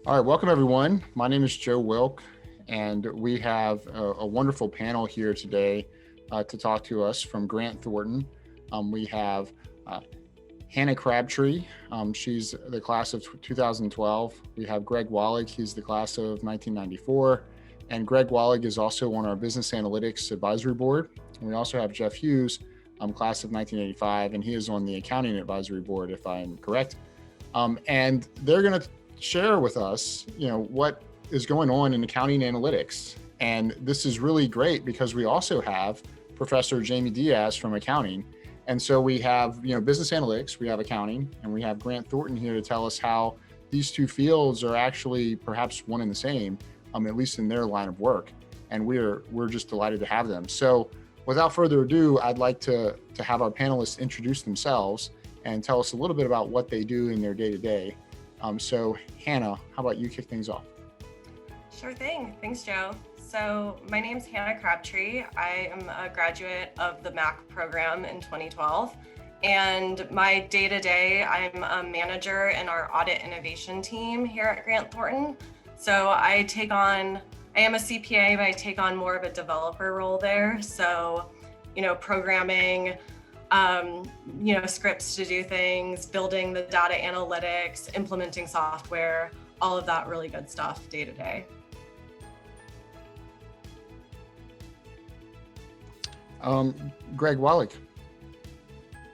All right, welcome everyone. My name is Joe Wilk, and we have a wonderful panel here today to talk to us from Grant Thornton. We have Hannah Crabtree. She's the class of 2012. We have Greg Wallig. He's the class of 1994. And Greg Wallig is also on our Business Analytics Advisory Board. And we also have Jeff Hughes, class of 1985, and he is on the Accounting Advisory Board, if I'm correct. And they're going to share with us, what is going on in accounting analytics. And this is really great because we also have Professor Jamie Diaz from accounting. And so we have, business analytics, we have accounting, and we have Grant Thornton here to tell us how these two fields are actually perhaps one and the same, at least in their line of work. And we're just delighted to have them. So without further ado, I'd like to have our panelists introduce themselves and tell us a little bit about what they do in their day-to-day. So Hannah, how about you kick things off? Sure thing. Thanks, Joe. So my name's Hannah Crabtree. I am a graduate of the MAcc program in 2012. And my day-to-day, I'm a manager in our audit innovation team here at Grant Thornton. So I am a CPA, but I take on more of a developer role there. So, programming, scripts to do things, building the data analytics, implementing software, all of that really good stuff day to day. Greg Wallig.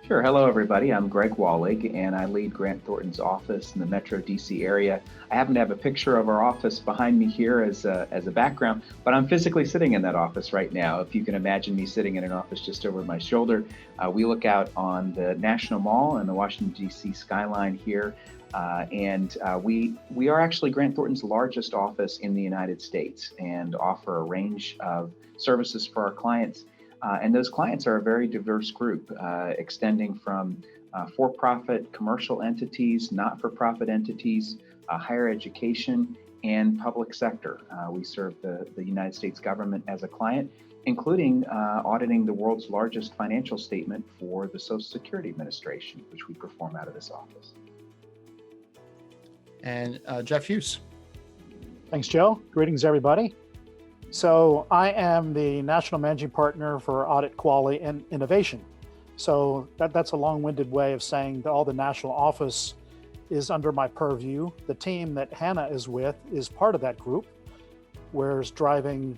Sure. Hello, everybody. I'm Greg Wallig, and I lead Grant Thornton's office in the Metro DC area. I happen to have a picture of our office behind me here as a background, but I'm physically sitting in that office right now. If you can imagine me sitting in an office just over my shoulder, we look out on the National Mall and the Washington DC skyline here. And we are actually Grant Thornton's largest office in the United States and offer a range of services for our clients. And those clients are a very diverse group, extending from for-profit commercial entities, not-for-profit entities, higher education, and public sector. We serve the United States government as a client, including auditing the world's largest financial statement for the Social Security Administration, which we perform out of this office. And Jeff Hughes. Thanks, Joe. Greetings, everybody. So I am the National Managing Partner for Audit, Quality, and Innovation. So that's a long-winded way of saying that all the national office is under my purview. The team that Hannah is with is part of that group, where it's driving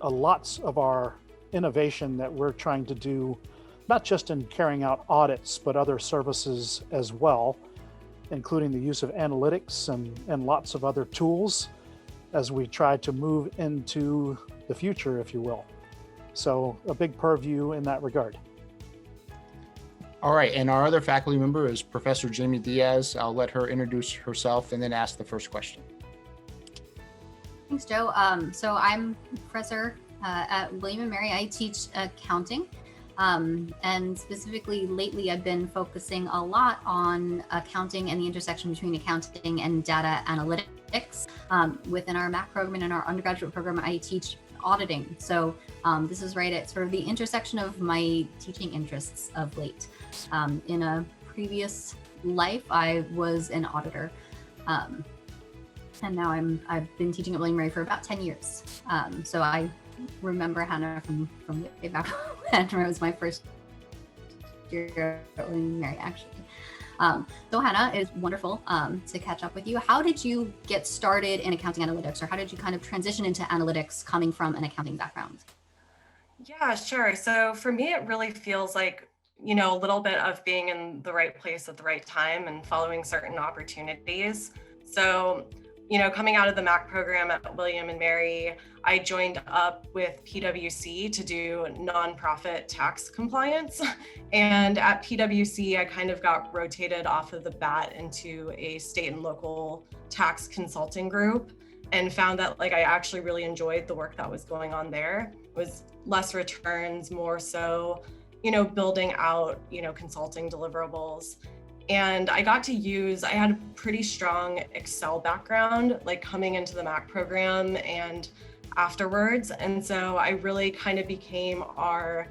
lots of our innovation that we're trying to do, not just in carrying out audits, but other services as well, including the use of analytics and lots of other tools as we try to move into the future, if you will. So a big purview in that regard. All right, and our other faculty member is Professor Jamie Diaz. I'll let her introduce herself and then ask the first question. Thanks, Joe. So I'm a professor at William & Mary. I teach accounting. And specifically lately, I've been focusing a lot on accounting and the intersection between accounting and data analytics. Within our MAcc program and in our undergraduate program, I teach auditing. So this is right at sort of the intersection of my teaching interests of late. In a previous life, I was an auditor. And now I've been teaching at William & Mary for about 10 years. So I remember Hannah from way back when it was my first year at William & Mary, actually. So Hannah, it's wonderful to catch up with you. How did you get started in accounting analytics, or how did you kind of transition into analytics coming from an accounting background? Yeah, sure. So for me, it really feels like, a little bit of being in the right place at the right time and following certain opportunities. So, coming out of the MAcc program at William & Mary, I joined up with PwC to do nonprofit tax compliance. And at PwC, I kind of got rotated off of the bat into a state and local tax consulting group and found that I actually really enjoyed the work that was going on there. It was less returns, more so, building out, consulting deliverables. And I got to I had a pretty strong Excel background, coming into the MAcc program and afterwards. And so I really kind of became our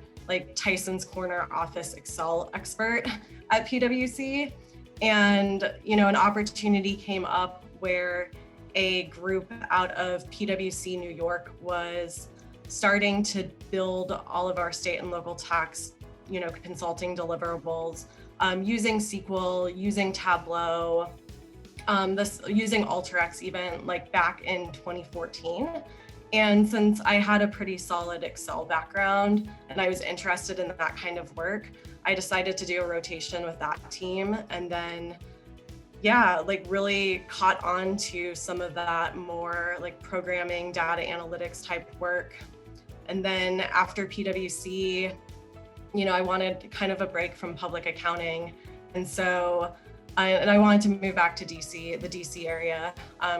Tyson's Corner office Excel expert at PwC. And, an opportunity came up where a group out of PwC New York was starting to build all of our state and local tax, consulting deliverables, using SQL, using Tableau, using Alteryx even, like back in 2014. And since I had a pretty solid Excel background and I was interested in that kind of work, I decided to do a rotation with that team. And then, really caught on to some of that more like programming, data analytics type work. And then after PwC, I wanted kind of a break from public accounting. And so I wanted to move back to DC, the DC area,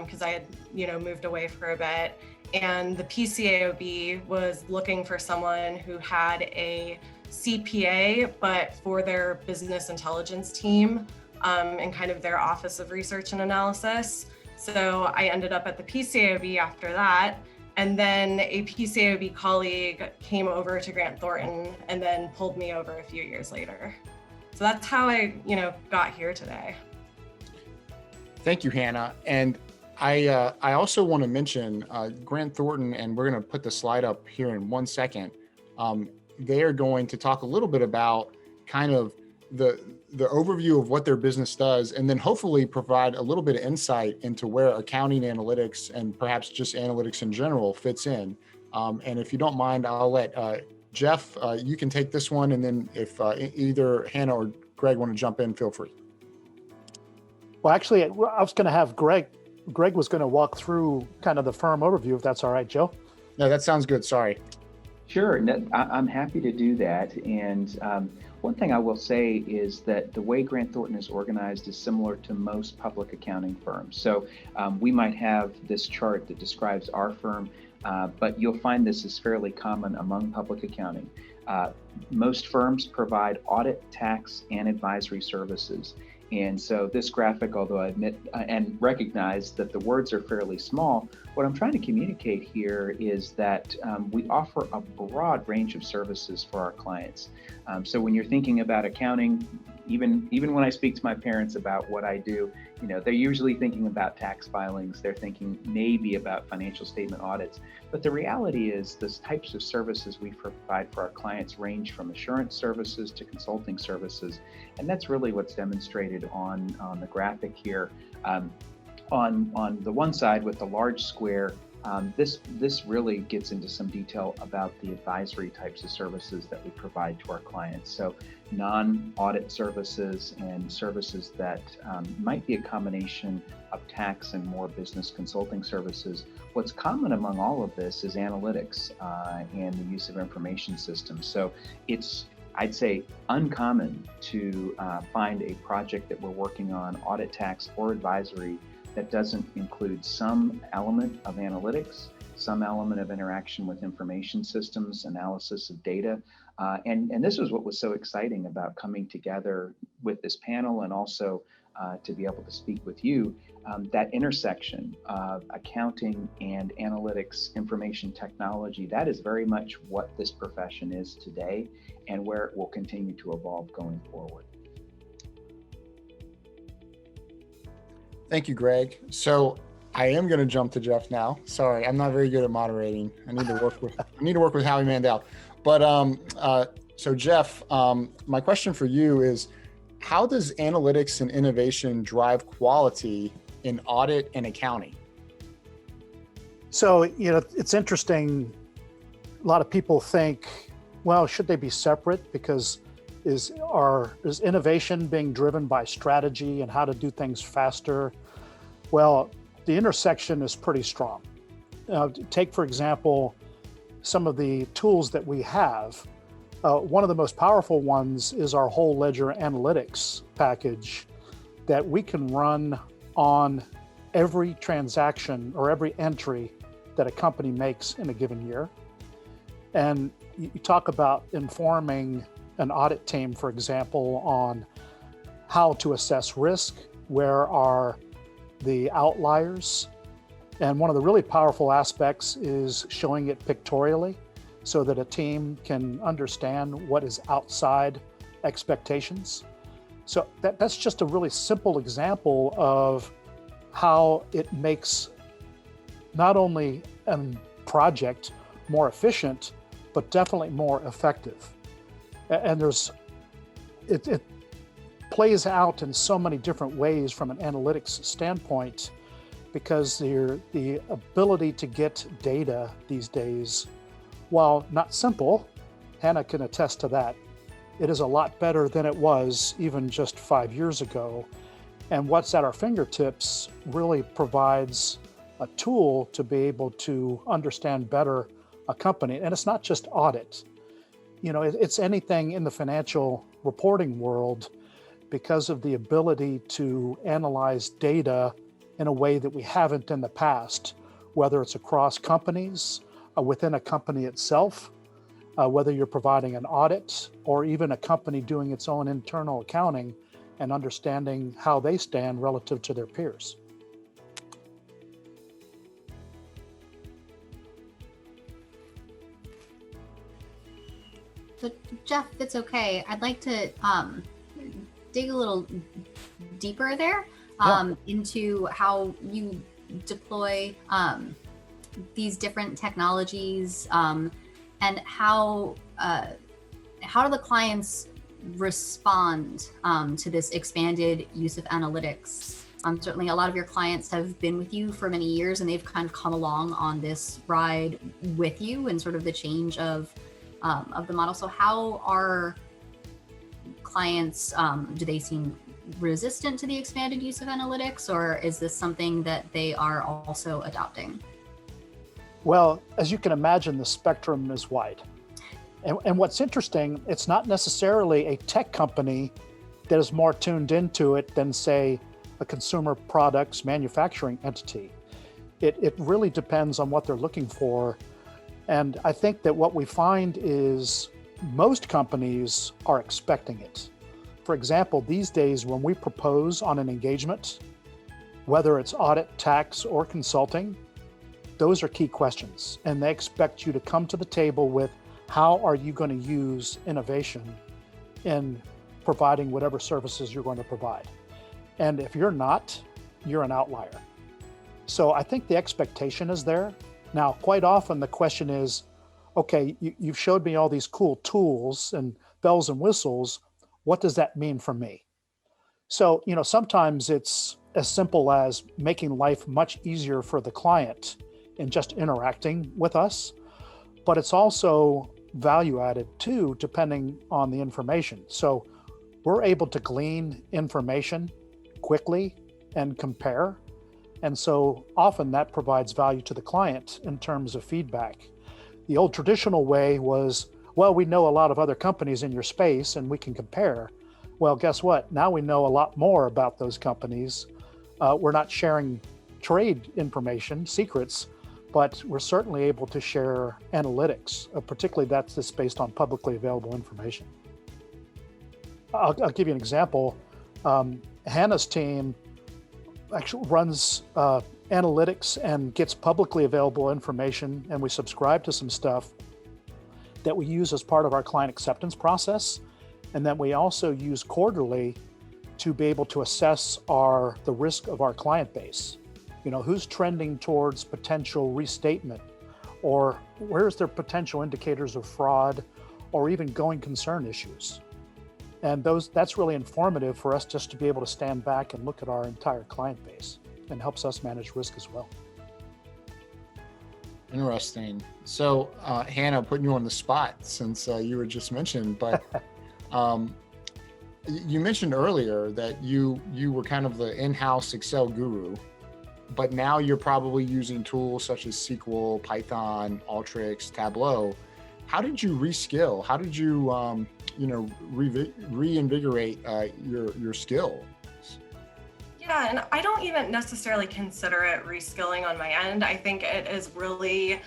because I had, moved away for a bit. And the PCAOB was looking for someone who had a CPA, but for their business intelligence team and kind of their Office of Research and Analysis. So I ended up at the PCAOB after that. And then a PCAOB colleague came over to Grant Thornton and then pulled me over a few years later. So that's how I, got here today. Thank you, Hannah. And I also want to mention Grant Thornton, and we're going to put the slide up here in 1 second. They are going to talk a little bit about kind of the overview of what their business does, and then hopefully provide a little bit of insight into where accounting analytics and perhaps just analytics in general fits in. And if you don't mind, I'll let Jeff, you can take this one, and then if either Hannah or Greg want to jump in, feel free. Well, actually, I was going to have Greg was going to walk through kind of the firm overview, if that's all right, Joe. No, that sounds good. Sorry. Sure, I'm happy to do that. And one thing I will say is that the way Grant Thornton is organized is similar to most public accounting firms. So we might have this chart that describes our firm, but you'll find this is fairly common among public accounting. Most firms provide audit, tax, and advisory services. And so this graphic, although I admit and recognize that the words are fairly small, what I'm trying to communicate here is that we offer a broad range of services for our clients. So when you're thinking about accounting, even when I speak to my parents about what I do, they're usually thinking about tax filings. They're thinking maybe about financial statement audits. But the reality is the types of services we provide for our clients range from assurance services to consulting services. And that's really what's demonstrated on the graphic here. On the one side with the large square, this really gets into some detail about the advisory types of services that we provide to our clients. So non-audit services and services that might be a combination of tax and more business consulting services. What's common among all of this is analytics and the use of information systems. So it's, I'd say, uncommon to find a project that we're working on, audit, tax, or advisory, that doesn't include some element of analytics, some element of interaction with information systems, analysis of data. And this was what was so exciting about coming together with this panel, and also to be able to speak with you, that intersection of accounting and analytics, information technology, that is very much what this profession is today and where it will continue to evolve going forward. Thank you, Greg. So I am going to jump to Jeff now. Sorry, I'm not very good at moderating. I need to work with Howie Mandel. But so Jeff, my question for you is, how does analytics and innovation drive quality in audit and accounting? So, it's interesting. A lot of people think, well, should they be separate? Because is innovation being driven by strategy and how to do things faster? Well, the intersection is pretty strong. Take, for example, some of the tools that we have. One of the most powerful ones is our whole ledger analytics package that we can run on every transaction or every entry that a company makes in a given year. And you talk about informing an audit team, for example, on how to assess risk, where are the outliers. And one of the really powerful aspects is showing it pictorially so that a team can understand what is outside expectations. So that's just a really simple example of how it makes not only a project more efficient, but definitely more effective. And it plays out in so many different ways from an analytics standpoint, because the ability to get data these days, while not simple, Hannah can attest to that, it is a lot better than it was even just 5 years ago. And what's at our fingertips really provides a tool to be able to understand better a company. And it's not just audit. It's anything in the financial reporting world, because of the ability to analyze data in a way that we haven't in the past, whether it's across companies, within a company itself, whether you're providing an audit or even a company doing its own internal accounting and understanding how they stand relative to their peers. So Jeff, if it's okay, I'd like to dig a little deeper there into how you deploy these different technologies, and how do the clients respond to this expanded use of analytics? Certainly a lot of your clients have been with you for many years, and they've kind of come along on this ride with you and sort of the change of the model. So how are clients, do they seem resistant to the expanded use of analytics, or is this something that they are also adopting? Well, as you can imagine, the spectrum is wide. And what's interesting, it's not necessarily a tech company that is more tuned into it than, say, a consumer products manufacturing entity. It really depends on what they're looking for. And I think that what we find is most companies are expecting it. For example, these days when we propose on an engagement, whether it's audit, tax, or consulting, those are key questions. And they expect you to come to the table with, how are you going to use innovation in providing whatever services you're going to provide? And if you're not, you're an outlier. So I think the expectation is there. Now, quite often the question is, okay, you've showed me all these cool tools and bells and whistles. What does that mean for me? So, sometimes it's as simple as making life much easier for the client in just interacting with us, but it's also value added too, depending on the information. So we're able to glean information quickly and compare. And so often that provides value to the client in terms of feedback. The old traditional way was, well, we know a lot of other companies in your space and we can compare. Well, guess what? Now we know a lot more about those companies. We're not sharing trade information, secrets, but we're certainly able to share analytics, particularly that's just based on publicly available information. I'll give you an example. Hannah's team actually runs analytics and gets publicly available information, and we subscribe to some stuff that we use as part of our client acceptance process, and then we also use quarterly to be able to assess the risk of our client base. Who's trending towards potential restatement, or where's their potential indicators of fraud, or even going concern issues. And that's really informative for us just to be able to stand back and look at our entire client base, and helps us manage risk as well. Interesting. So Hannah, putting you on the spot since you were just mentioned, but you mentioned earlier that you were kind of the in-house Excel guru, but now you're probably using tools such as SQL, Python, Alteryx, Tableau. How did you reskill? How did you, reinvigorate your skill? Yeah, and I don't even necessarily consider it reskilling on my end. I think it is really,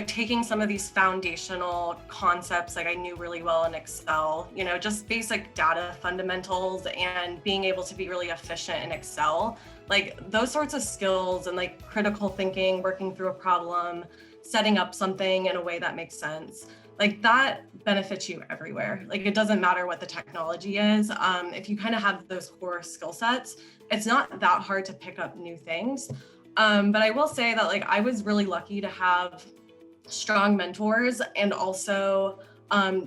taking some of these foundational concepts like I knew really well in Excel, just basic data fundamentals and being able to be really efficient in Excel. Like those sorts of skills and like critical thinking, working through a problem, setting up something in a way that makes sense. Like that benefits you everywhere. Like it doesn't matter what the technology is. If you kind of have those core skill sets, it's not that hard to pick up new things. But I will say that like I was really lucky to have strong mentors and also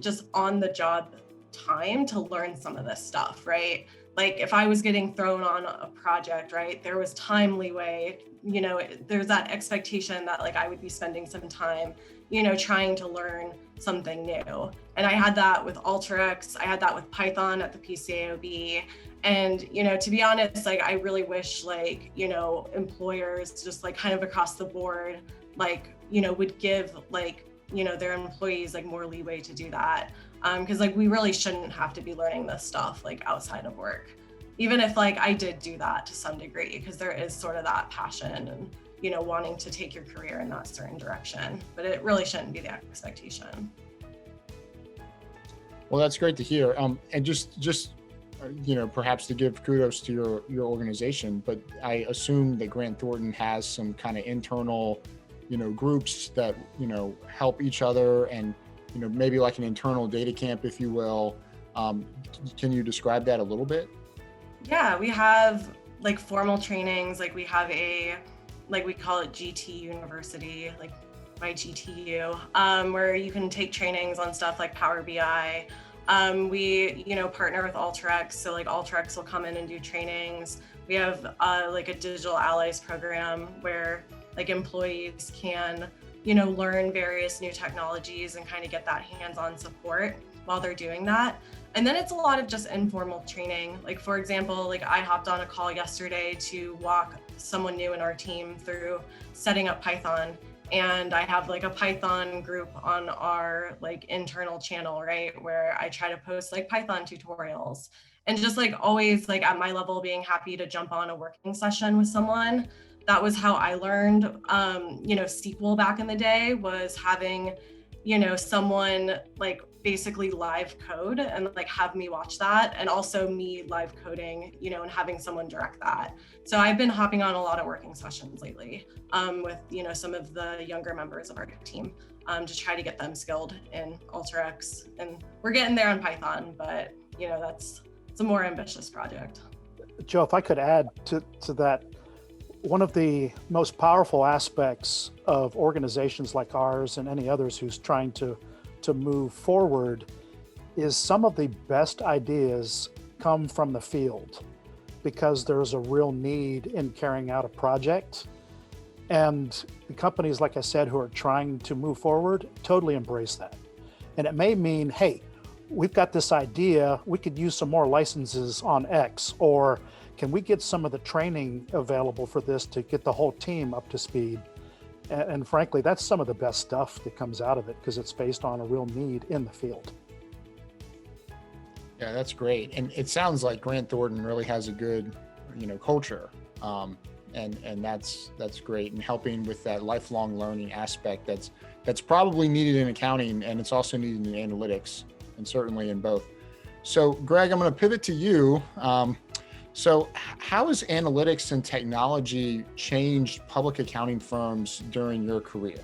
just on the job time to learn some of this stuff, right? Like if I was getting thrown on a project, right, there was time leeway, there's that expectation that like I would be spending some time, trying to learn something new. And I had that with Alteryx, I had that with Python at the PCAOB. And, to be honest, like I really wish like, employers just like kind of across the board, like, would give like, their employees like more leeway to do that. Because like we really shouldn't have to be learning this stuff like outside of work, even if like I did do that to some degree, because there is sort of that passion and wanting to take your career in that certain direction, but it really shouldn't be the expectation. Well, that's great to hear. And just perhaps to give kudos to your organization, but I assume that Grant Thornton has some kind of internal, groups that help each other and maybe like an internal data camp, if you will. Can you describe that a little bit? Yeah, we have like formal trainings, like we have we call it GT University, like my GTU, where you can take trainings on stuff like Power BI. We, partner with Alteryx, so like Alteryx will come in and do trainings. We have like a digital allies program where like employees can learn various new technologies and kind of get that hands-on support while they're doing that. And then it's a lot of just informal training. Like for example, like I hopped on a call yesterday to walk someone new in our team through setting up Python. And I have like a Python group on our like internal channel, right? Where I try to post like Python tutorials and just like always like at my level being happy to jump on a working session with someone. That was how I learned, SQL back in the day, was having, someone like basically live code and like have me watch that, and also me live coding, and having someone direct that. So I've been hopping on a lot of working sessions lately with, some of the younger members of our team to try to get them skilled in Alteryx. And we're getting there on Python, but, it's a more ambitious project. Joe, if I could add to that, one of the most powerful aspects of organizations like ours and any others who's trying to move forward is some of the best ideas come from the field, because there's a real need in carrying out a project. And the companies, like I said, who are trying to move forward totally embrace that. And it may mean, hey, we've got this idea, we could use some more licenses on X, or can we get some of the training available for this to get the whole team up to speed? And frankly, that's some of the best stuff that comes out of it, because it's based on a real need in the field. Yeah, that's great. And it sounds like Grant Thornton really has a good, culture. And that's great. And helping with that lifelong learning aspect that's probably needed in accounting, and it's also needed in analytics, and certainly in both. So Greg, I'm going to pivot to you. So how has analytics and technology changed public accounting firms during your career?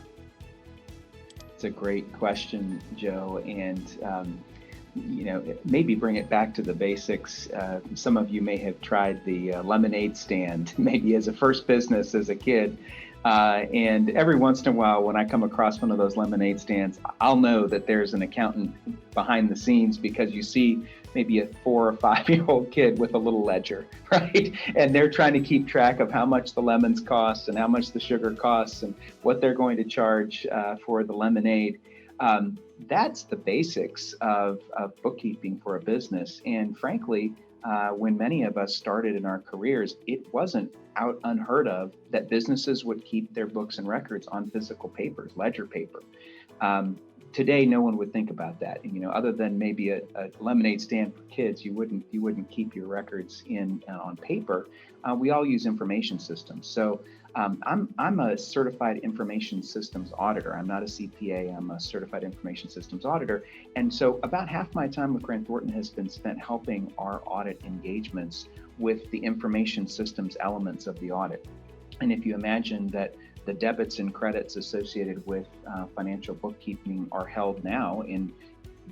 It's a great question, Joe. And, maybe bring it back to the basics. Some of you may have tried the lemonade stand, maybe as a first business as a kid. And every once in a while, when I come across one of those lemonade stands, I'll know that there's an accountant behind the scenes, because you see maybe a 4 or 5 year old kid with a little ledger, right? And they're trying to keep track of how much the lemons cost and how much the sugar costs and what they're going to charge for the lemonade. That's the basics of bookkeeping for a business. And frankly, when many of us started in our careers, it wasn't unheard of that businesses would keep their books and records on physical papers, ledger paper. Today, no one would think about that. Other than maybe a lemonade stand for kids, you wouldn't keep your records on paper. We all use information systems. So I'm a certified information systems auditor. I'm not a CPA. I'm a certified information systems auditor. And so about half my time with Grant Thornton has been spent helping our audit engagements with the information systems elements of the audit. And if you imagine that the debits and credits associated with financial bookkeeping are held now in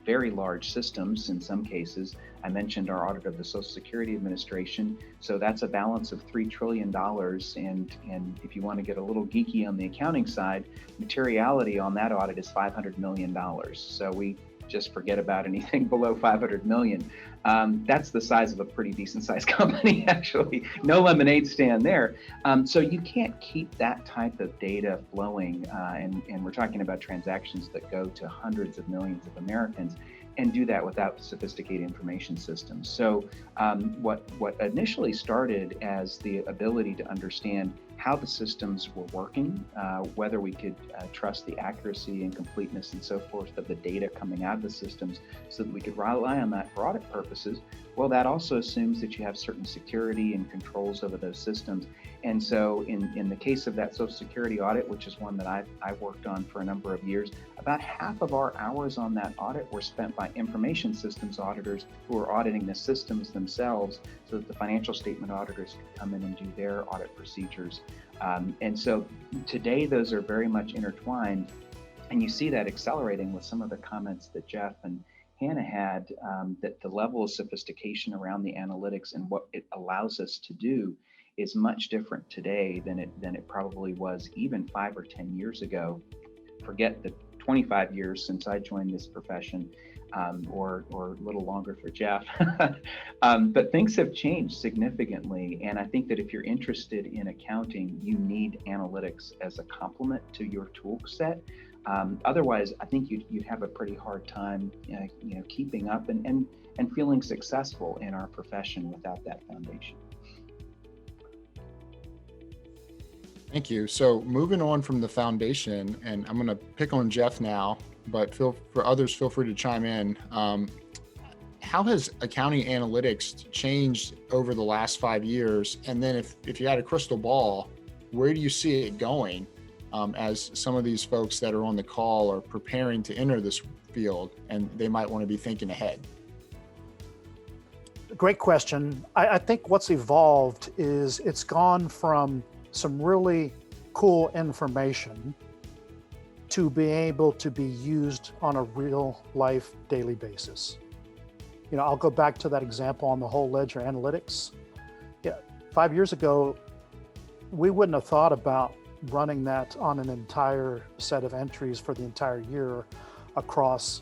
very large systems in some cases. I mentioned our audit of the Social Security Administration. So that's a balance of $3 trillion. And if you want to get a little geeky on the accounting side, materiality on that audit is $500 million. So we just forget about anything below 500 million. That's the size of a pretty decent sized company, actually. No lemonade stand there. So you can't keep that type of data flowing. And we're talking about transactions that go to hundreds of millions of Americans, and do that without sophisticated information systems. So what initially started as the ability to understand how the systems were working, whether we could trust the accuracy and completeness and so forth of the data coming out of the systems so that we could rely on that for audit purposes. Well, that also assumes that you have certain security and controls over those systems. And so in the case of that Social Security audit, which is one that I've worked on for a number of years, about half of our hours on that audit were spent by information systems auditors who are auditing the systems themselves so that the financial statement auditors could come in and do their audit procedures. And so today, those are very much intertwined. And you see that accelerating with some of the comments that Jeff and Hannah had, that the level of sophistication around the analytics and what it allows us to do is much different today than it probably was even 5 or 10 years ago. Forget the 25 years since I joined this profession, or a little longer for Jeff. But things have changed significantly. And I think that if you're interested in accounting, you need analytics as a complement to your tool set. Otherwise, I think you'd have a pretty hard time, keeping up and feeling successful in our profession without that foundation. Thank you. So moving on from the foundation, and I'm going to pick on Jeff now, but for others, feel free to chime in. How has accounting analytics changed over the last 5 years? And then if you had a crystal ball, where do you see it going as some of these folks that are on the call are preparing to enter this field and they might want to be thinking ahead? Great question. I think what's evolved is it's gone from some really cool information to be able to be used on a real life daily basis. I'll go back to that example on the whole ledger analytics. Yeah, 5 years ago, we wouldn't have thought about running that on an entire set of entries for the entire year across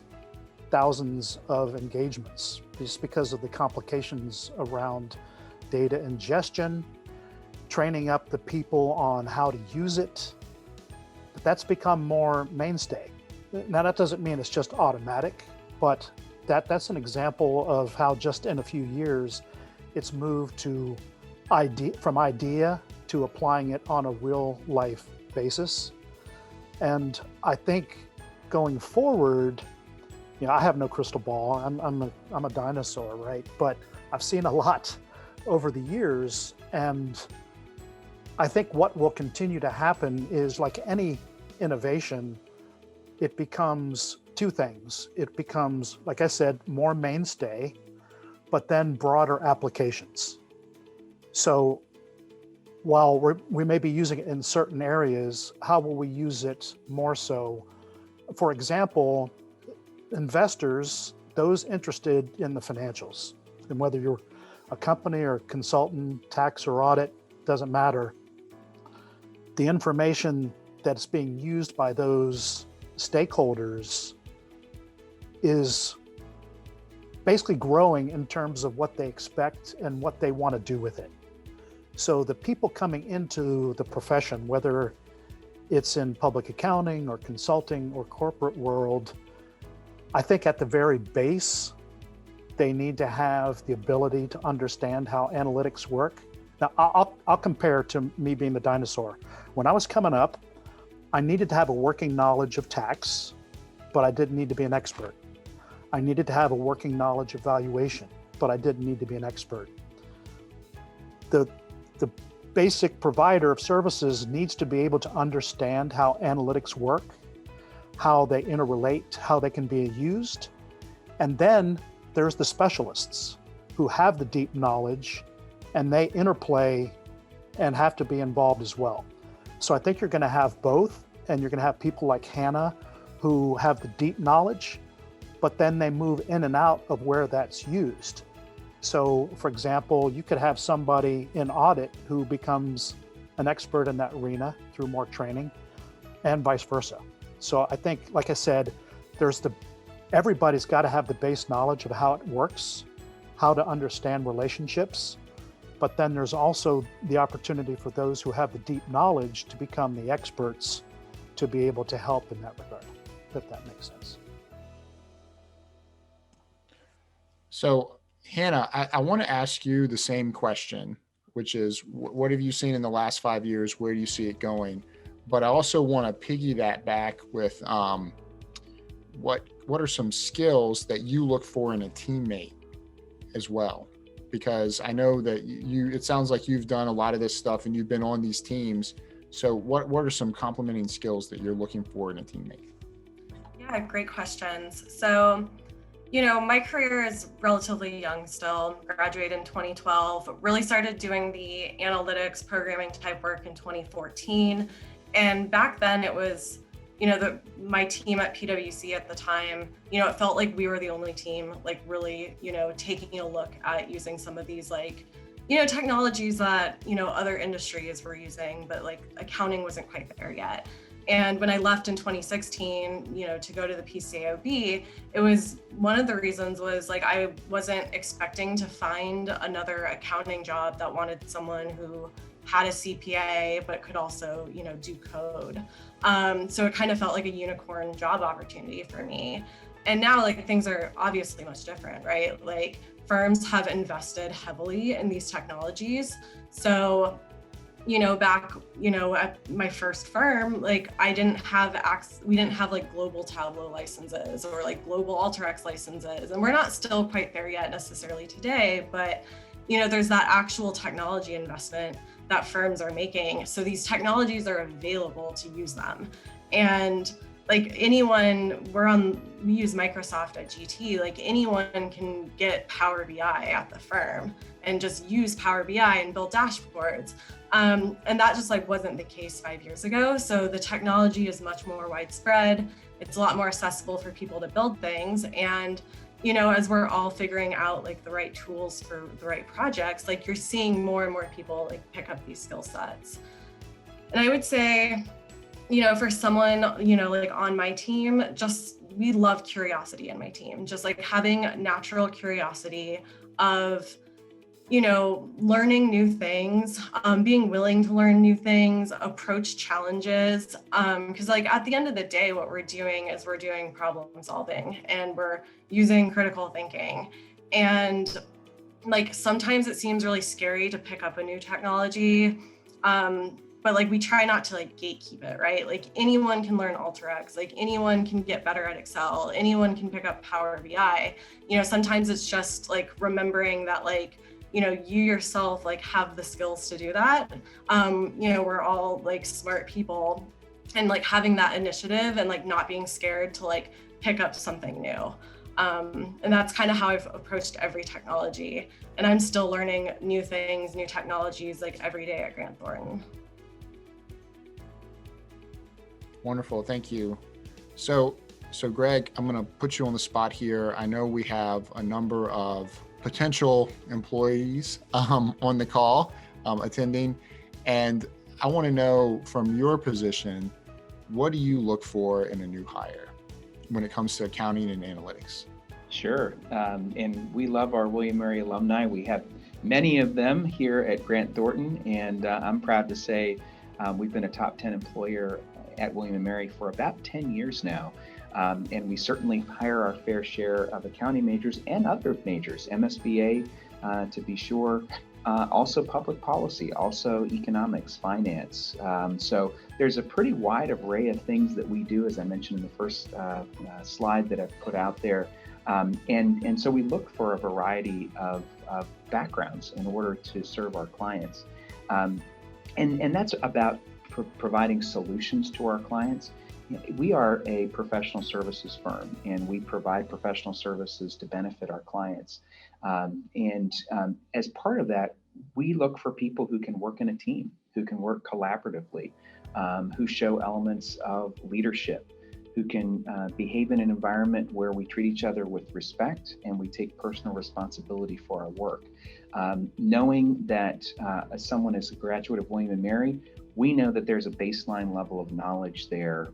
thousands of engagements, just because of the complications around data ingestion, training up the people on how to use it. But that's become more mainstay. Now, that doesn't mean it's just automatic, but that's an example of how just in a few years, it's moved from idea to applying it on a real life basis. And I think going forward, I have no crystal ball. I'm a dinosaur, right? But I've seen a lot over the years, and I think what will continue to happen is, like any innovation, it becomes two things. It becomes, like I said, more mainstay, but then broader applications. So while we may be using it in certain areas, how will we use it more so? For example, investors, those interested in the financials, and whether you're a company or consultant, tax or audit, doesn't matter. The information that's being used by those stakeholders is basically growing in terms of what they expect and what they want to do with it. So the people coming into the profession, whether it's in public accounting or consulting or corporate world, I think at the very base, they need to have the ability to understand how analytics work. Now, I'll compare to me being the dinosaur. When I was coming up, I needed to have a working knowledge of tax, but I didn't need to be an expert. I needed to have a working knowledge of valuation, but I didn't need to be an expert. The basic provider of services needs to be able to understand how analytics work, how they interrelate, how they can be used. And then there's the specialists who have the deep knowledge, and they interplay and have to be involved as well. So I think you're going to have both, and you're going to have people like Hannah who have the deep knowledge, but then they move in and out of where that's used. So for example, you could have somebody in audit who becomes an expert in that arena through more training, and vice versa. So I think, like I said, everybody's got to have the base knowledge of how it works, how to understand relationships, but then there's also the opportunity for those who have the deep knowledge to become the experts to be able to help in that regard, if that makes sense. So Hannah, I want to ask you the same question, which is what have you seen in the last 5 years? Where do you see it going? But I also want to piggy that back with what are some skills that you look for in a teammate as well? Because I know that it sounds like you've done a lot of this stuff and you've been on these teams. So what are some complementing skills that you're looking for in a teammate? Yeah, great questions. So, my career is relatively young still. Graduated in 2012, really started doing the analytics programming type work in 2014. And back then it was, my team at PwC at the time, it felt like we were the only team, like really, taking a look at using some of these technologies that, other industries were using, but like accounting wasn't quite there yet. And when I left in 2016, to go to the PCAOB, it was one of the reasons was like I wasn't expecting to find another accounting job that wanted someone who had a CPA but could also, do code. So it kind of felt like a unicorn job opportunity for me. And now like things are obviously much different, right? Like firms have invested heavily in these technologies. So back, at my first firm, like we didn't have like global Tableau licenses or like global Alteryx licenses. And we're not still quite there yet necessarily today, but there's that actual technology investment that firms are making. So these technologies are available to use them. And like anyone, we use Microsoft at GT, like anyone can get Power BI at the firm and just use Power BI and build dashboards. And that just like wasn't the case 5 years ago. So the technology is much more widespread. It's a lot more accessible for people to build things. And, as we're all figuring out like the right tools for the right projects, like you're seeing more and more people like pick up these skill sets. And I would say, for someone, like on my team, we love curiosity in my team, just like having natural curiosity of, learning new things, being willing to learn new things, approach challenges. Because like at the end of the day, what we're doing is we're doing problem solving and we're using critical thinking. And like sometimes it seems really scary to pick up a new technology. But like we try not to like gatekeep it, right? Like anyone can learn Alteryx, like anyone can get better at Excel, anyone can pick up Power BI. Sometimes it's just like remembering that like, you yourself like have the skills to do that. We're all like smart people and like having that initiative and like not being scared to like pick up something new. And that's kind of how I've approached every technology. And I'm still learning new things, new technologies like every day at Grant Thornton. Wonderful, thank you. So Greg, I'm going to put you on the spot here. I know we have a number of potential employees on the call attending, and I want to know from your position, what do you look for in a new hire when it comes to accounting and analytics? Sure, and we love our William & Mary alumni. We have many of them here at Grant Thornton, and I'm proud to say we've been a top 10 employer at William & Mary for about 10 years now. And we certainly hire our fair share of accounting majors and other majors, MSBA to be sure, also public policy, also economics, finance. So there's a pretty wide array of things that we do, as I mentioned in the first slide that I've put out there. And so we look for a variety of backgrounds in order to serve our clients. And that's about providing solutions to our clients. We are a professional services firm, and we provide professional services to benefit our clients. As part of that, we look for people who can work in a team, who can work collaboratively, who show elements of leadership, who can behave in an environment where we treat each other with respect and we take personal responsibility for our work. Knowing that as someone is a graduate of William & Mary, we know that there's a baseline level of knowledge there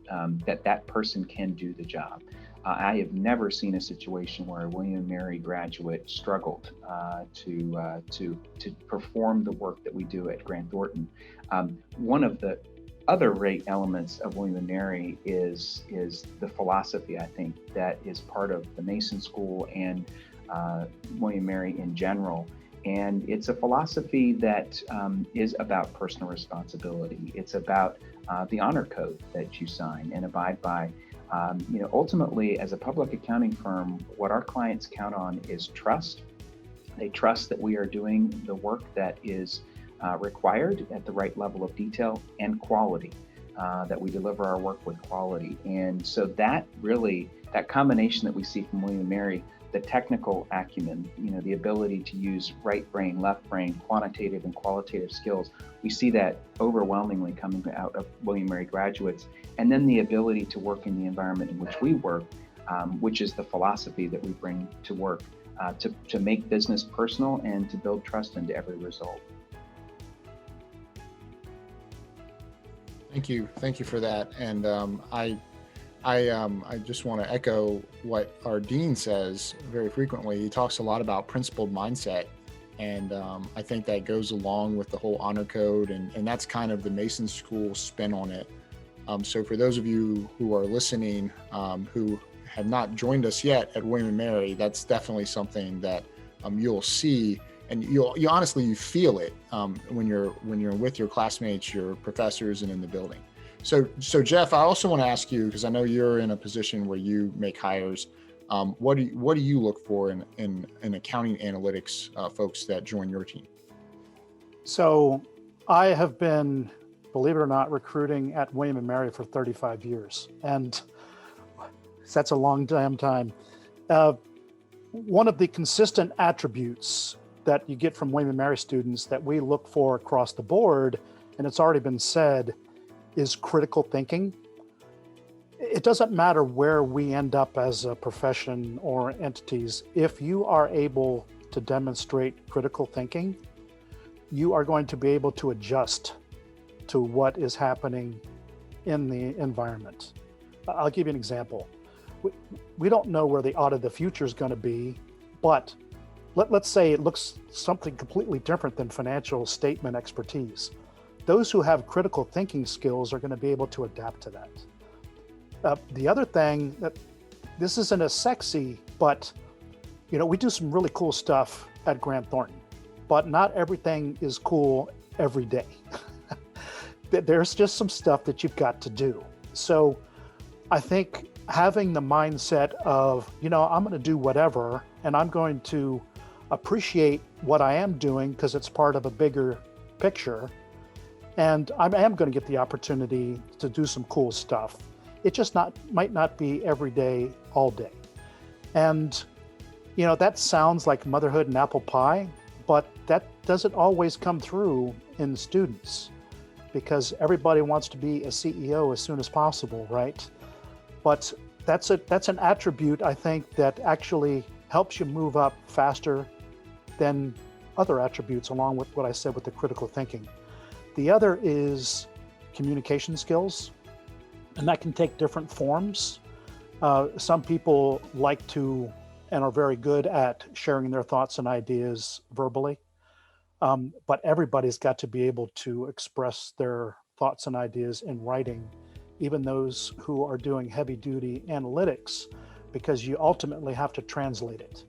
that that person can do the job. I have never seen a situation where a William & Mary graduate struggled to perform the work that we do at Grant Thornton. One of the other great elements of William & Mary is the philosophy, I think, that is part of the Mason School and William & Mary in general. And it's a philosophy that is about personal responsibility. It's about the honor code that you sign and abide by. Ultimately, as a public accounting firm, what our clients count on is trust. They trust that we are doing the work that is required at the right level of detail and quality, that we deliver our work with quality. And so that combination that we see from William & Mary, the technical acumen, the ability to use right brain, left brain, quantitative and qualitative skills, we see that overwhelmingly coming out of William & Mary graduates. And then the ability to work in the environment in which we work, which is the philosophy that we bring to work, to make business personal and to build trust into every result. Thank you for that. And I just want to echo what our dean says very frequently. He talks a lot about principled mindset, and I think that goes along with the whole honor code, and that's kind of the Mason School spin on it. So for those of you who are listening, who have not joined us yet at William & Mary, that's definitely something that you'll see, and you honestly feel it when you're with your classmates, your professors, and in the building. So Jeff, I also want to ask you, because I know you're in a position where you make hires. What do you look for in accounting analytics folks that join your team? So I have been, believe it or not, recruiting at William & Mary for 35 years, and that's a long damn time. One of the consistent attributes that you get from William & Mary students that we look for across the board, and it's already been said, is critical thinking. It doesn't matter where we end up as a profession or entities. If you are able to demonstrate critical thinking, you are going to be able to adjust to what is happening in the environment. I'll give you an example. We don't know where the audit of the future is going to be, but let's say it looks something completely different than financial statement expertise. Those who have critical thinking skills are going to be able to adapt to that. The other thing, that this isn't as sexy, but we do some really cool stuff at Grant Thornton, but not everything is cool every day. There's just some stuff that you've got to do. So I think having the mindset of, I'm going to do whatever, and I'm going to appreciate what I am doing because it's part of a bigger picture. And I am going to get the opportunity to do some cool stuff. It just might not be every day, all day. And, that sounds like motherhood and apple pie, but that doesn't always come through in students because everybody wants to be a CEO as soon as possible, right? But that's an attribute, I think, that actually helps you move up faster than other attributes, along with what I said with the critical thinking. The other is communication skills, and that can take different forms. Some people like to and are very good at sharing their thoughts and ideas verbally, but everybody's got to be able to express their thoughts and ideas in writing, even those who are doing heavy-duty analytics, because you ultimately have to translate it.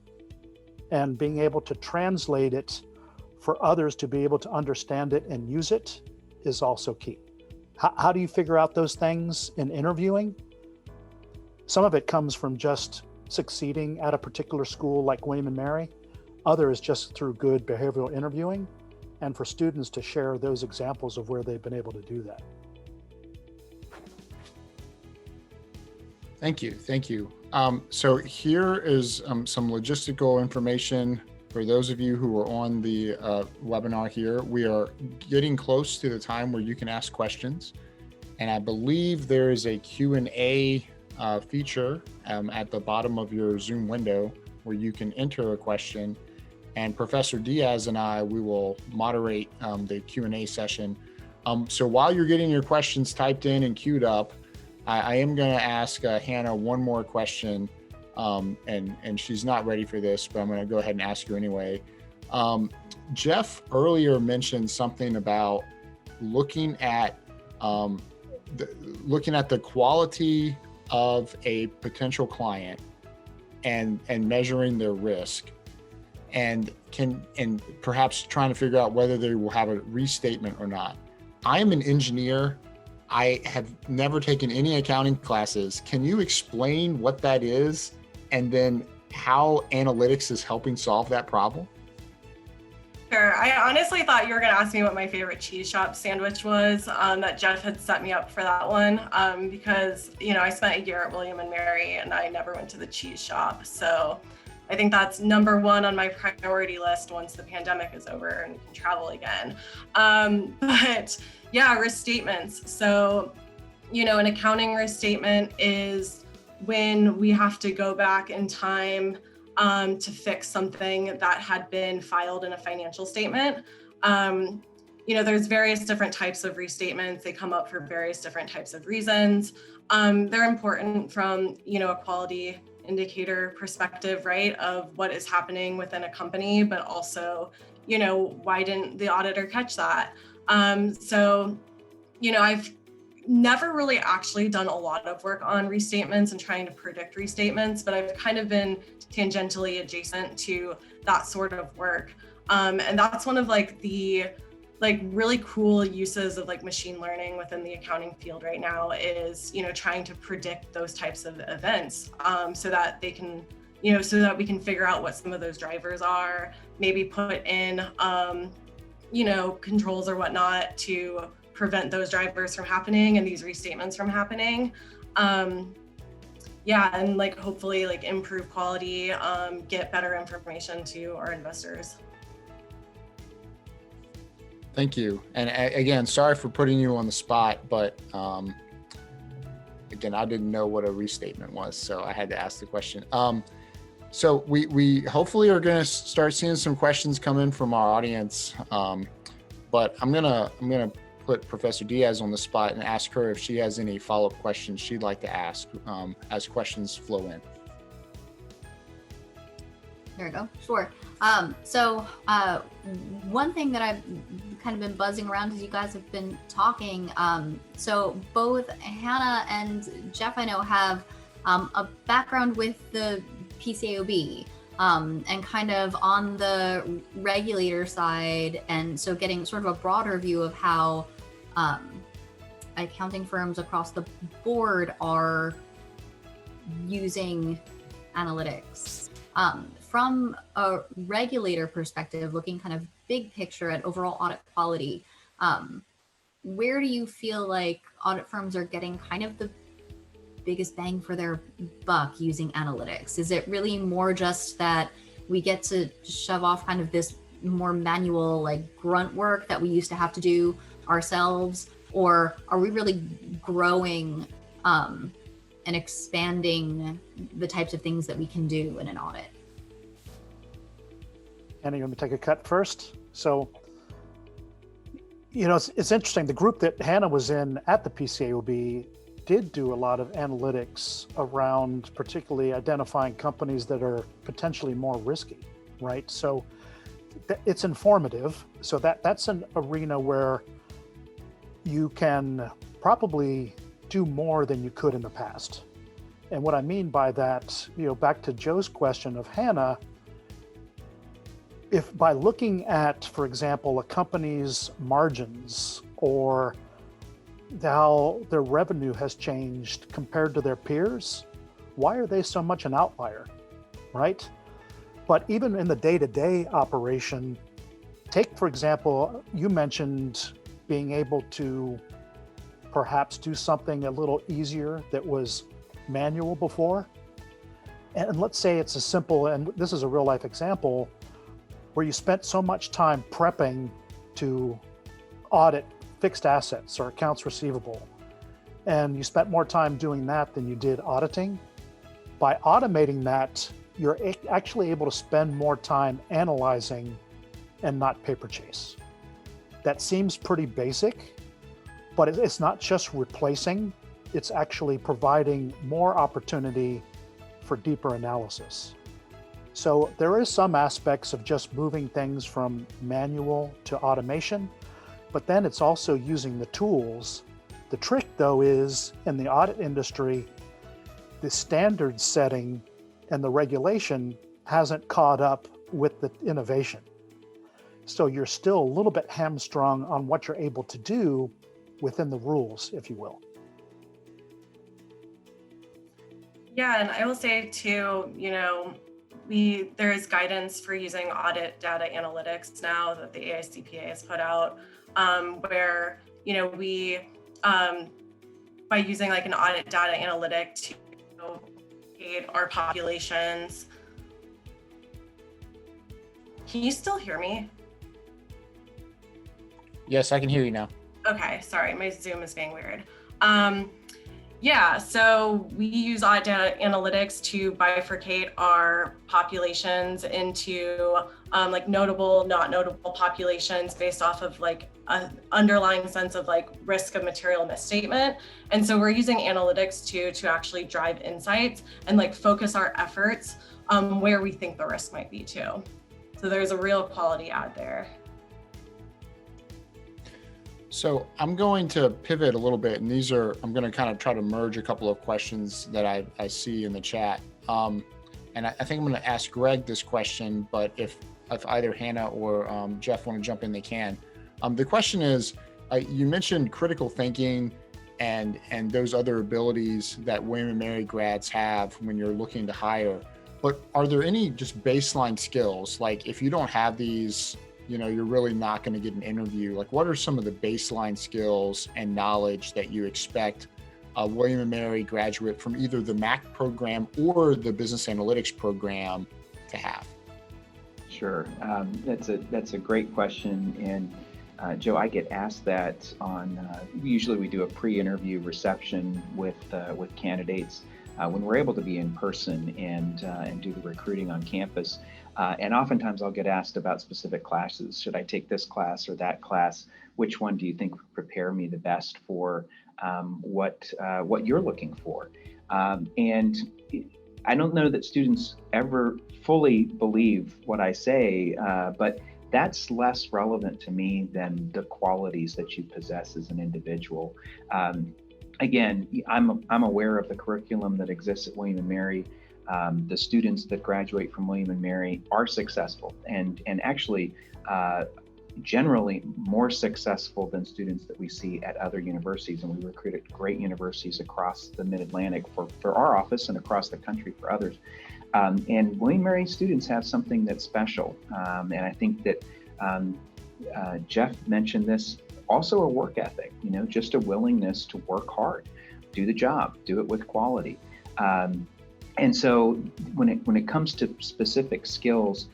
And being able to translate it for others to be able to understand it and use it is also key. How do you figure out those things in interviewing? Some of it comes from just succeeding at a particular school like William & Mary. Others just through good behavioral interviewing, and for students to share those examples of where they've been able to do that. Thank you. So here is some logistical information for those of you who are on the webinar here. We are getting close to the time where you can ask questions, and I believe there is a Q&A feature at the bottom of your Zoom window where you can enter a question, and Professor Diaz and we will moderate the Q&A session. So while you're getting your questions typed in and queued up, I am going to ask Hannah one more question, and she's not ready for this, but I'm going to go ahead and ask her anyway. Jeff earlier mentioned something about looking at the quality of a potential client and measuring their risk, and perhaps trying to figure out whether they will have a restatement or not. I am an engineer. I have never taken any accounting classes. Can you explain what that is, and then how analytics is helping solve that problem? Sure. I honestly thought you were going to ask me what my favorite cheese shop sandwich was, that Jeff had set me up for that one, because, I spent a year at William & Mary and I never went to the cheese shop. So I think that's number one on my priority list once the pandemic is over and we can travel again. But yeah, restatements. So, an accounting restatement is when we have to go back in time to fix something that had been filed in a financial statement. There's various different types of restatements. They come up for various different types of reasons. They're important from, a quality indicator perspective, right, of what is happening within a company, but also, why didn't the auditor catch that? I've never really actually done a lot of work on restatements and trying to predict restatements, but I've kind of been tangentially adjacent to that sort of work. And that's one of the really cool uses of machine learning within the accounting field right now is, trying to predict those types of events, so that they can, so that we can figure out what some of those drivers are, maybe put in, controls or whatnot to prevent those drivers from happening and these restatements from happening. And hopefully improve quality, get better information to our investors. Thank you. And again, sorry for putting you on the spot, but again, I didn't know what a restatement was, so I had to ask the question. So we hopefully are going to start seeing some questions come in from our audience, but I'm gonna put Professor Diaz on the spot and ask her if she has any follow-up questions she'd like to ask as questions flow in. There we go. Sure. One thing that I've kind of been buzzing around as you guys have been talking, so both Hannah and Jeff, I know, have a background with the PCAOB, and kind of on the regulator side, and so getting sort of a broader view of how accounting firms across the board are using analytics. From a regulator perspective, looking kind of big picture at overall audit quality, where do you feel like audit firms are getting kind of the biggest bang for their buck using analytics? Is it really more just that we get to shove off kind of this more manual grunt work that we used to have to do ourselves, or are we really growing and expanding the types of things that we can do in an audit? Anna, you want me to take a cut first? So, it's interesting. The group that Hannah was in at the PCAOB did do a lot of analytics around particularly identifying companies that are potentially more risky, right? So it's informative. So that's an arena where you can probably do more than you could in the past. And what I mean by that, back to Joe's question of Hannah, if by looking at, for example, a company's margins or how their revenue has changed compared to their peers, why are they so much an outlier, right? But even in the day-to-day operation, take, for example, you mentioned being able to perhaps do something a little easier that was manual before. And let's say it's a simple, and this is a real life example, where you spent so much time prepping to audit fixed assets or accounts receivable. and you spent more time doing that than you did auditing. By automating that, you're actually able to spend more time analyzing and not paper chase. That seems pretty basic, but it's not just replacing, it's actually providing more opportunity for deeper analysis. So there is some aspects of just moving things from manual to automation, but then it's also using the tools. The trick though is in the audit industry, the standard setting and the regulation hasn't caught up with the innovation. So you're still a little bit hamstrung on what you're able to do within the rules, if you will. Yeah, and I will say too, there is guidance for using audit data analytics now that the AICPA has put out, where, we, by using like an audit data analytic to aid our populations. Can you still hear me? Yes, I can hear you now. Okay, sorry, my Zoom is being weird. Yeah, so we use audit data analytics to bifurcate our populations into like notable, not notable populations based off of like an underlying sense of like risk of material misstatement. And so we're using analytics to actually drive insights and like focus our efforts where we think the risk might be too. So there's a real quality add there. So I'm going to pivot a little bit, and I'm going to kind of try to merge a couple of questions that I see in the chat. And I think I'm going to ask Greg this question, but if either Hannah or Jeff want to jump in, they can. The question is, you mentioned critical thinking and those other abilities that William & Mary grads have when you're looking to hire, but are there any just baseline skills? Like if you don't have these, you're really not going to get an interview. Like what are some of the baseline skills and knowledge that you expect a William & Mary graduate from either the MAcc program or the business analytics program to have? Sure, that's a great question. And Joe, I get asked that on, usually we do a pre-interview reception with candidates when we're able to be in person and do the recruiting on campus. And oftentimes I'll get asked about specific classes. Should I take this class or that class? Which one do you think would prepare me the best for what you're looking for? And I don't know that students ever fully believe what I say, but that's less relevant to me than the qualities that you possess as an individual. Again, I'm aware of the curriculum that exists at William & Mary. The students that graduate from William & Mary are successful and actually generally more successful than students that we see at other universities. And we recruit at great universities across the Mid-Atlantic for our office and across the country for others. And William & Mary students have something that's special. And I think that Jeff mentioned this, also a work ethic, just a willingness to work hard, do the job, do it with quality. And so when it comes to specific skills,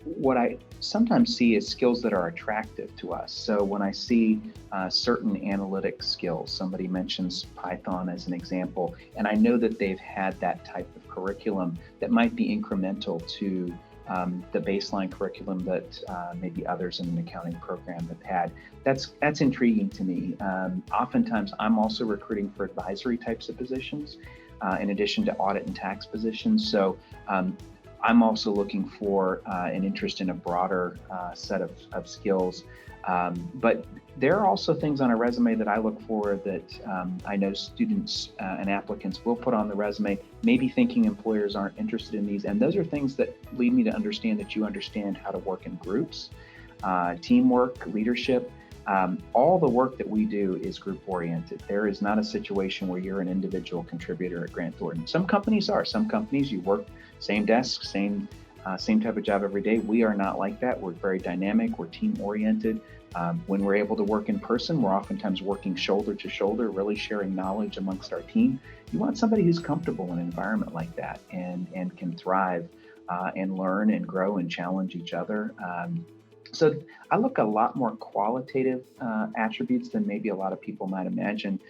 what I sometimes see is skills that are attractive to us. So when I see certain analytic skills, somebody mentions Python as an example, and I know that they've had that type of curriculum that might be incremental to the baseline curriculum that maybe others in an accounting program have had. That's intriguing to me. Oftentimes, I'm also recruiting for advisory types of positions, in addition to audit and tax positions. So I'm also looking for an interest in a broader set of skills. But there are also things on a resume that I look for that I know students and applicants will put on the resume, maybe thinking employers aren't interested in these. And those are things that lead me to understand that you understand how to work in groups, teamwork, leadership. All the work that we do is group oriented. There is not a situation where you're an individual contributor at Grant Thornton. Some companies are. Some companies you work same desk, same type of job every day. We are not like that. We're very dynamic. We're team oriented. When we're able to work in person, we're oftentimes working shoulder to shoulder, really sharing knowledge amongst our team. You want somebody who's comfortable in an environment like that and can thrive and learn and grow and challenge each other. So I look a lot more qualitative attributes than maybe a lot of people might imagine,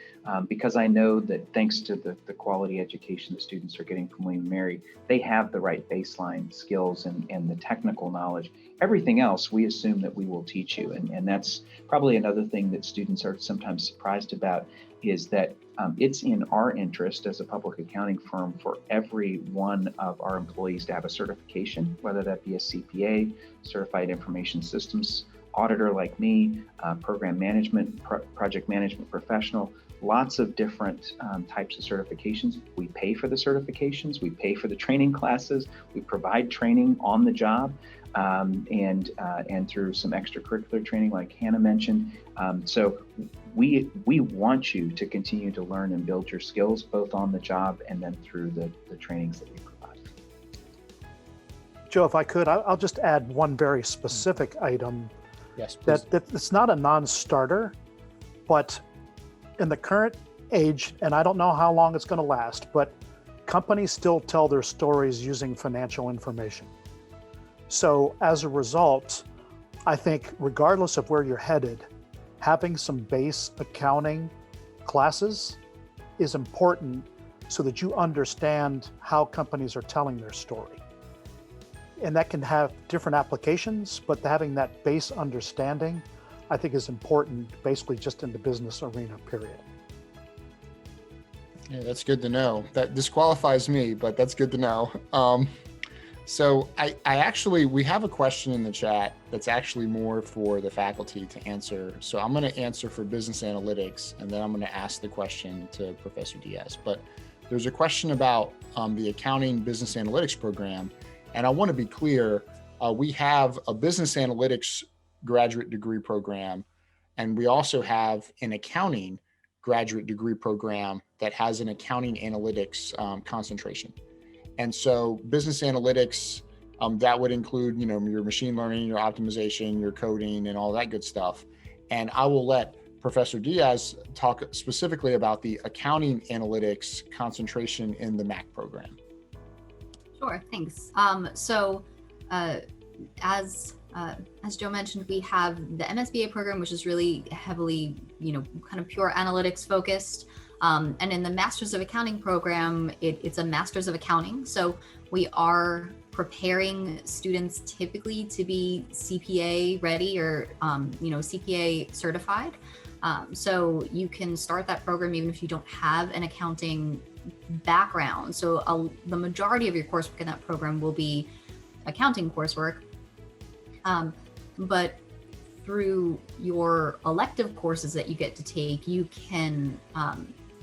because I know that thanks to the quality education the students are getting from William & Mary, they have the right baseline skills and the technical knowledge. Everything else we assume that we will teach you. And that's probably another thing that students are sometimes surprised about, is that it's in our interest as a public accounting firm for every one of our employees to have a certification, whether that be a CPA, Certified Information Systems auditor like me, program management, project management professional, lots of different types of certifications. We pay for the certifications, we pay for the training classes, we provide training on the job, and through some extracurricular training like Hannah mentioned. So we want you to continue to learn and build your skills both on the job and then through the trainings that we provide. Joe, if I could, I'll just add one very specific item. Yes, please. That it's not a non-starter, but in the current age, and I don't know how long it's going to last, but companies still tell their stories using financial information. So as a result, I think regardless of where you're headed, having some base accounting classes is important so that you understand how companies are telling their story. And that can have different applications, but having that base understanding, I think, is important basically just in the business arena, period. Yeah, that's good to know. That disqualifies me, but that's good to know. So we have a question in the chat that's actually more for the faculty to answer. So I'm going to answer for business analytics, and then I'm going to ask the question to Professor Diaz. But there's a question about the accounting business analytics program. And I want to be clear, we have a business analytics graduate degree program, and we also have an accounting graduate degree program that has an accounting analytics concentration. And so business analytics, that would include, your machine learning, your optimization, your coding, and all that good stuff. And I will let Professor Diaz talk specifically about the accounting analytics concentration in the MAcc program. Sure, thanks. As Joe mentioned, we have the MSBA program, which is really heavily, kind of pure analytics focused. And in the Masters of Accounting program, it's a Masters of Accounting. So we are preparing students typically to be CPA ready or, CPA certified. So you can start that program even if you don't have an accounting background. So the majority of your coursework in that program will be accounting coursework. But through your elective courses that you get to take, you can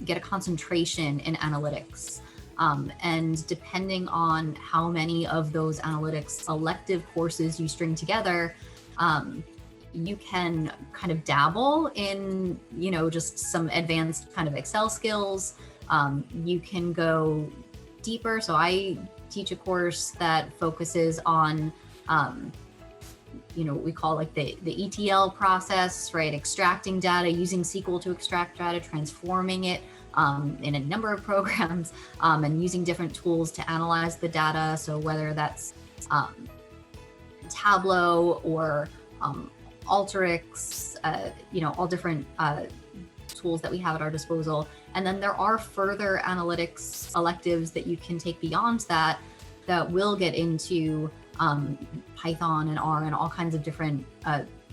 get a concentration in analytics. And depending on how many of those analytics elective courses you string together, you can kind of dabble in, just some advanced kind of Excel skills. You can go deeper. So I teach a course that focuses on, what we call like the ETL process, right? Extracting data, using SQL to extract data, transforming it in a number of programs, and using different tools to analyze the data. So whether that's Tableau or Alteryx, all different tools that we have at our disposal. And then there are further analytics electives that you can take beyond that will get into Python and R and all kinds of different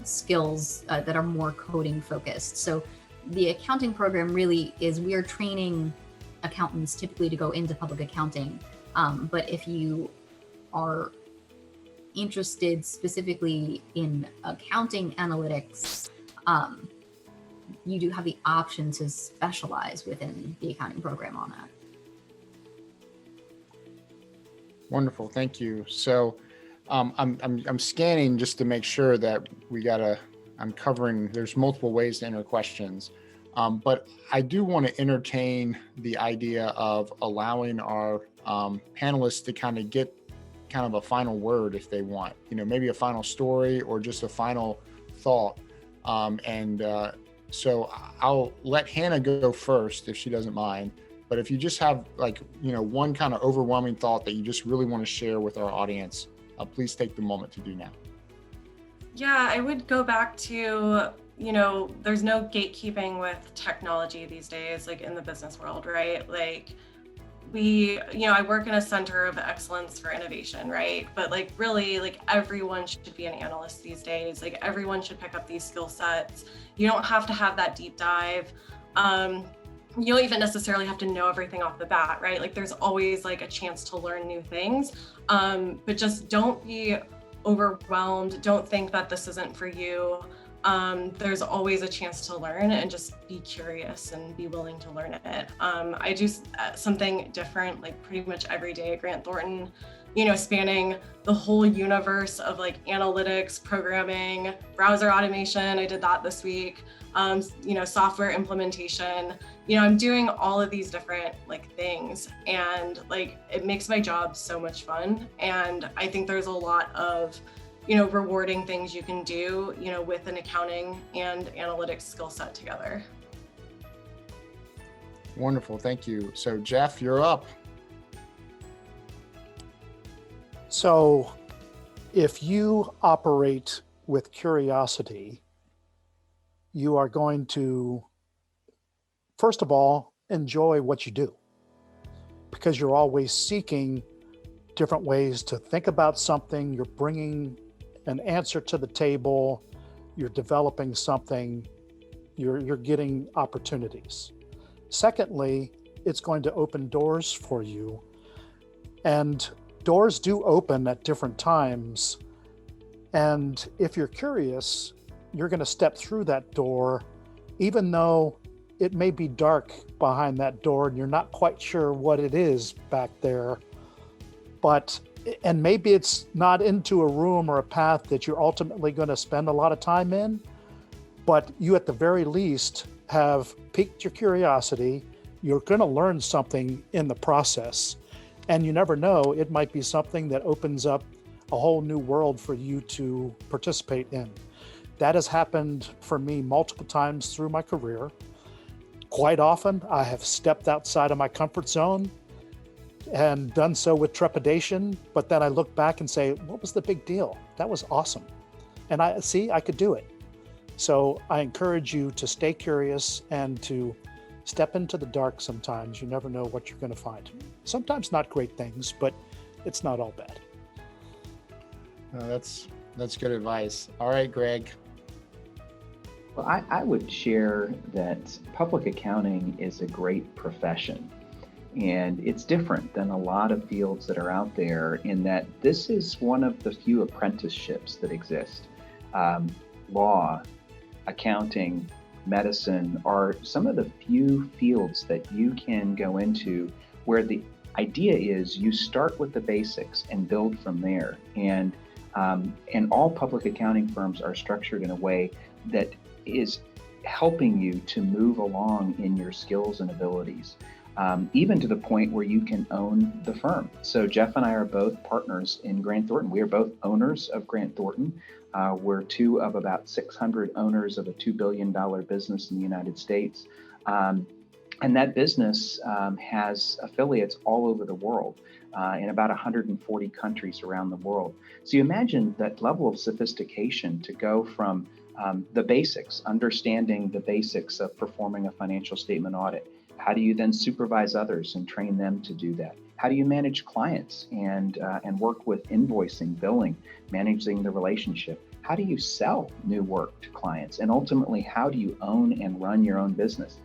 skills that are more coding focused. So the accounting program really is, we are training accountants typically to go into public accounting. But if you are interested specifically in accounting analytics, you do have the option to specialize within the accounting program on that. Wonderful, thank you. So I'm scanning just to make sure that I'm covering, there's multiple ways to enter questions. But I do want to entertain the idea of allowing our panelists to kind of get kind of a final word if they want, maybe a final story or just a final thought. So I'll let Hannah go first if she doesn't mind. But if you just have one kind of overwhelming thought that you just really want to share with our audience, please take the moment to do now. Yeah, I would go back to, there's no gatekeeping with technology these days, like in the business world, right? Like I work in a center of excellence for innovation, right? But like really, like everyone should be an analyst these days. Like everyone should pick up these skill sets. You don't have to have that deep dive. You don't even necessarily have to know everything off the bat, right? Like there's always like a chance to learn new things, but just don't be overwhelmed. Don't think that this isn't for you. There's always a chance to learn, and just be curious and be willing to learn it. I do something different like pretty much every day at Grant Thornton, spanning the whole universe of like analytics, programming, browser automation. I did that this week. Software implementation. I'm doing all of these different like things, and like it makes my job so much fun. And I think there's a lot of rewarding things you can do, with an accounting and analytics skill set together. Wonderful, thank you. So Jeff, you're up. So if you operate with curiosity, you are going to, first of all, enjoy what you do, because you're always seeking different ways to think about something. You're bringing an answer to the table, you're developing something, you're getting opportunities. Secondly, it's going to open doors for you, and doors do open at different times. And if you're curious, you're going to step through that door, even though it may be dark behind that door and you're not quite sure what it is back there. And maybe it's not into a room or a path that you're ultimately going to spend a lot of time in, but you at the very least have piqued your curiosity. You're going to learn something in the process, and you never know, it might be something that opens up a whole new world for you to participate in. That has happened for me multiple times through my career. Quite often, I have stepped outside of my comfort zone and done so with trepidation, but then I look back and say, what was the big deal? That was awesome. And I could do it. So I encourage you to stay curious and to step into the dark sometimes. You never know what you're going to find. Sometimes not great things, but it's not all bad. That's good advice. All right, Greg. Well, I would share that public accounting is a great profession, and it's different than a lot of fields that are out there in that this is one of the few apprenticeships that exist. Law, accounting, medicine are some of the few fields that you can go into where the idea is you start with the basics and build from there. And all public accounting firms are structured in a way that is helping you to move along in your skills and abilities, even to the point where you can own the firm. So Jeff and I are both partners in Grant Thornton. We are both owners of Grant Thornton. We're two of about 600 owners of a $2 billion business in the United States. And that business has affiliates all over the world, in about 140 countries around the world. So you imagine that level of sophistication to go from the basics, understanding the basics of performing a financial statement audit. How do you then supervise others and train them to do that? How do you manage clients and work with invoicing, billing, managing the relationship? How do you sell new work to clients? And ultimately, how do you own and run your own business?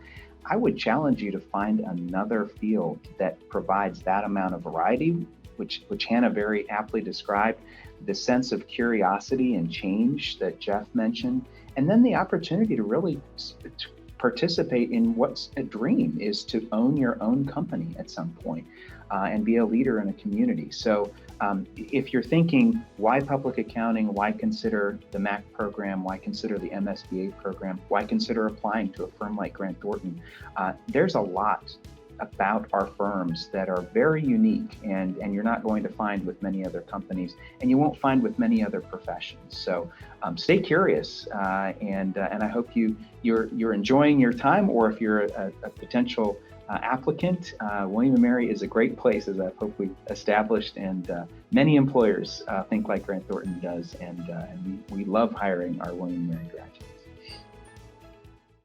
I would challenge you to find another field that provides that amount of variety, which Hannah very aptly described, the sense of curiosity and change that Jeff mentioned, and then the opportunity to really participate in what's a dream is to own your own company at some point and be a leader in a community. So if you're thinking, why public accounting, why consider the MAcc program, why consider the MSBA program, why consider applying to a firm like Grant Thornton, there's a lot about our firms that are very unique and you're not going to find with many other companies, and you won't find with many other professions. So stay curious, and I hope you're enjoying your time, or if you're a potential applicant, William & Mary is a great place, as I hope we've established, and many employers think like Grant Thornton does, and we love hiring our William & Mary graduates.